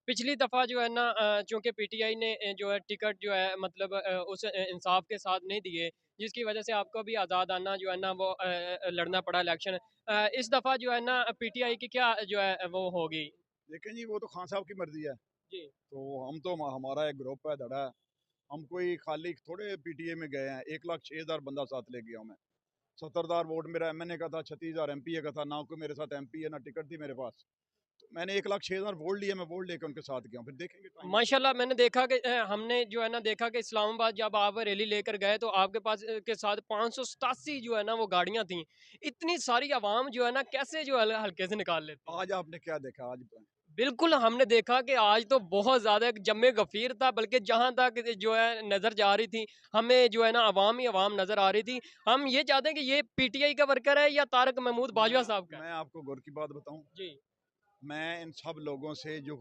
पिछली दफ़ा जो है ना चूँकि पीटीआई ने जो है टिकट जो है मतलब उस इंसाफ के साथ नहीं दिए, जिसकी वजह से आपको भी आज़ाद आना जो है ना वो लड़ना पड़ा इलेक्शन। इस दफ़ा जो है ना पीटीआई की क्या जो है वो होगी? देखें जी, वो तो खान साहब की मर्जी है। जी, तो हम तो हमारा एक ग्रुप है, धड़ा है। हम कोई खाली थोड़े पीटीए में गए हैं। 1,06,000 बंदा साथ ले गया हूँ मैं। 70,000 वोट मेरा एमएनए का था, 36,000 एमपीए का था। ना कोई मेरे साथ एमपी है, ना टिकट थी मेरे पास। तो मैंने 1,06,000 वोट लिए, मैं वोट लेकर उनके साथ गया हूँ। फिर देखेंगे टाइम आएगा। माशाल्लाह मैंने देखा कि हमने जो है ना देखा कि इस्लामाबाद जब आप रैली लेकर गए तो आपके पास के साथ 587 जो है ना वो गाड़ियाँ थीं। इतनी सारी आवाम जो है ना कैसे जो है हल्के से निकाल लेती है? आज आपने क्या देखा आज बताएं? बिल्कुल, हमने देखा कि आज तो बहुत ज़्यादा एक जम्मे गफ़ीर था, बल्कि जहाँ तक जो है नज़र जा रही थी, हमें जो है ना अवाम ही अवाम नज़र आ रही थी। हम ये चाहते हैं कि ये पीटीआई का वर्कर है या तारक महमूद बाजवा मैं साहब का है? मैं आपको गौर की बात बताऊं। जी। मैं इन सब लोगों से जो